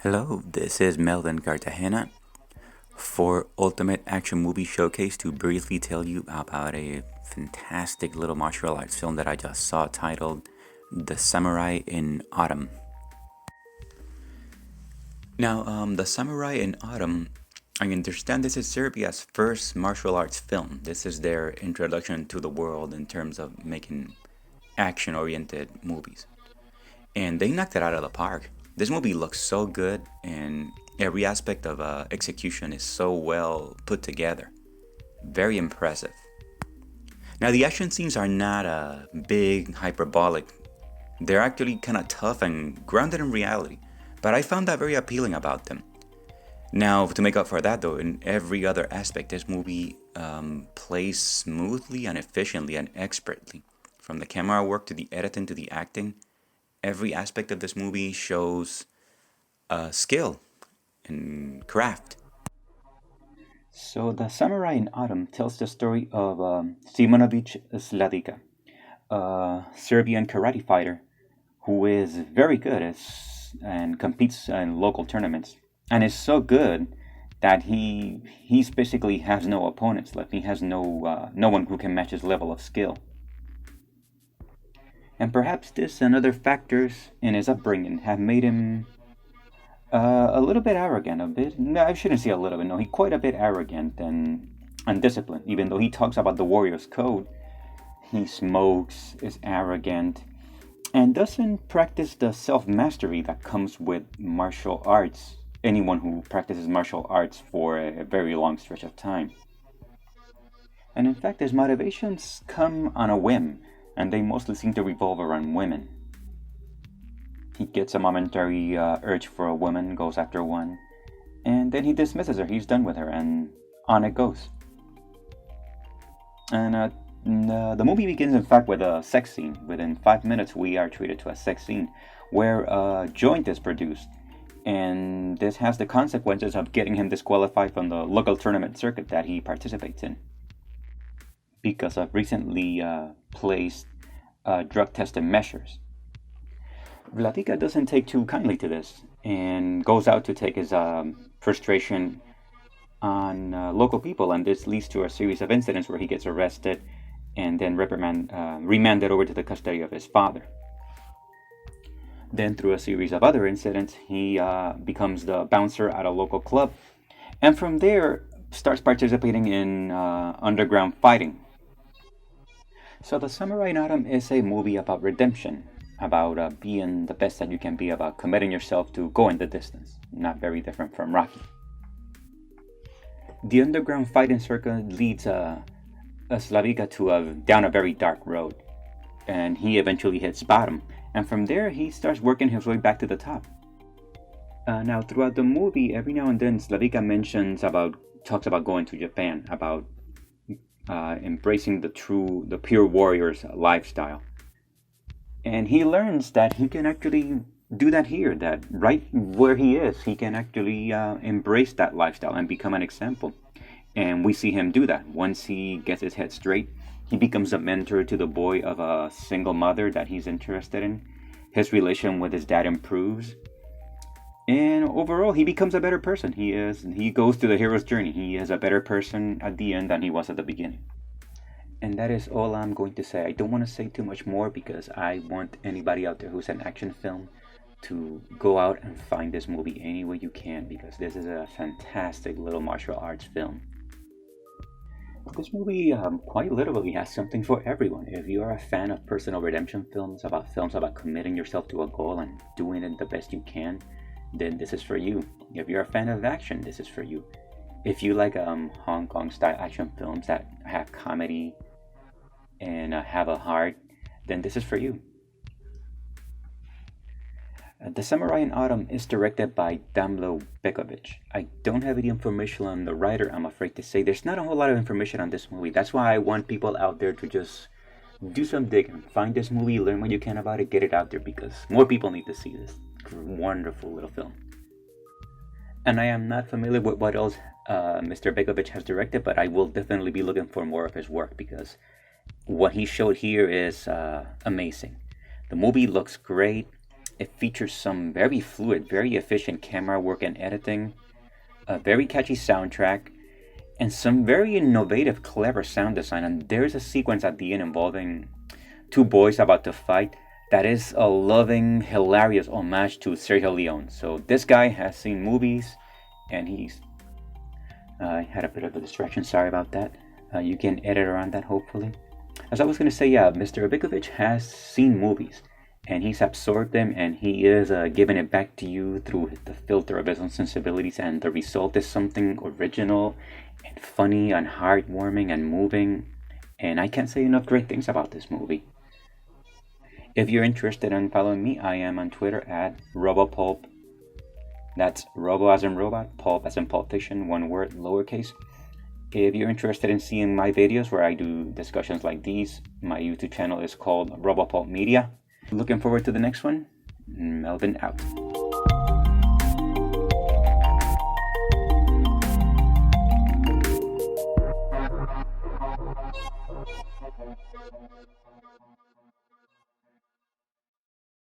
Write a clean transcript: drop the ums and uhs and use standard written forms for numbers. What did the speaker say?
Hello, this is Melvin Cartagena for Ultimate Action Movie Showcase to briefly tell you about a fantastic little martial arts film that I just saw titled The Samurai in Autumn. Now, The Samurai in Autumn, I understand this is Serbia's first martial arts film. This is their introduction to the world in terms of making action oriented movies. And they knocked it out of the park. This movie looks so good, and every aspect of execution is so well put together. Very impressive. Now, the action scenes are not big, hyperbolic. They're actually kind of tough and grounded in reality, but I found that very appealing about them. Now, to make up for that, though, in every other aspect, this movie plays smoothly and efficiently and expertly. From the camera work to the editing to the acting, every aspect of this movie shows skill and craft. So, The Samurai in Autumn tells the story of Simonovic Sladika, a Serbian karate fighter who is very good and competes in local tournaments, and is so good that he's basically has no opponents left. He has no one who can match his level of skill. And perhaps this and other factors in his upbringing have made him a little bit arrogant. A bit. No, I shouldn't say a little bit. No, he's quite a bit arrogant and undisciplined. Even though he talks about the warrior's code, he smokes, is arrogant, and doesn't practice the self-mastery that comes with martial arts. Anyone who practices martial arts for a very long stretch of time. And in fact, his motivations come on a whim, and they mostly seem to revolve around women. He gets a momentary urge for a woman, goes after one, and then he dismisses her. He's done with her, and on it goes. And the movie begins, in fact, with a sex scene. Within 5 minutes, we are treated to a sex scene where a joint is produced, and this has the consequences of getting him disqualified from the local tournament circuit that he participates in because of recently placed drug-tested measures. Vladika doesn't take too kindly to this and goes out to take his frustration on local people, and this leads to a series of incidents where he gets arrested and then remanded over to the custody of his father. Then, through a series of other incidents, he becomes the bouncer at a local club, and from there starts participating in underground fighting. So, The Samurai in Autumn is a movie about redemption, about being the best that you can be, about committing yourself to going the distance. Not very different from Rocky. The underground fighting circuit leads Slavika down a very dark road, and he eventually hits bottom. And from there, he starts working his way back to the top. Now, throughout the movie, every now and then, Slavika talks about going to Japan, about embracing the pure warrior's lifestyle. And he learns that he can actually do that here, that right where he is, he can actually embrace that lifestyle and become an example. And we see him do that. Once he gets his head straight, he becomes a mentor to the boy of a single mother that he's interested in. His relation with his dad improves. And overall, he becomes a better person. He goes through the hero's journey. He is a better person at the end than he was at the beginning. And that is all I'm going to say. I don't want to say too much more because I want anybody out there who's an action film to go out and find this movie any way you can, because this is a fantastic little martial arts film. This movie quite literally has something for everyone. If you are a fan of personal redemption films about committing yourself to a goal and doing it the best you can, then this is for you. If you're a fan of action, this is for you. If you like Hong Kong style action films that have comedy and have a heart, then this is for you. The Samurai in Autumn is directed by Damlo Bekovic. I don't have any information on the writer, I'm afraid to say. There's not a whole lot of information on this movie. That's why I want people out there to just do some digging. Find this movie, learn what you can about it, get it out there, because more people need to see this wonderful little film. And I am not familiar with what else Mr. Bekovic has directed, but I will definitely be looking for more of his work, because what he showed here is amazing. The movie looks great. It features some very fluid, very efficient camera work and editing, a very catchy soundtrack, and some very innovative, clever sound design. And there's a sequence at the end involving two boys about to fight that is a loving, hilarious homage to Sergio Leone. So this guy has seen movies, and he's had a bit of a distraction. Sorry about that. You can edit around that, hopefully. As I was going to say, yeah, Mr. Rabikovic has seen movies, and he's absorbed them, and he is giving it back to you through the filter of his own sensibilities, and the result is something original and funny and heartwarming and moving. And I can't say enough great things about this movie. If you're interested in following me, I am on Twitter at RoboPulp. That's Robo as in robot, Pulp as in Pulp Fiction, one word, lowercase. If you're interested in seeing my videos where I do discussions like these, my YouTube channel is called RoboPulp Media. Looking forward to the next one. Melvin out.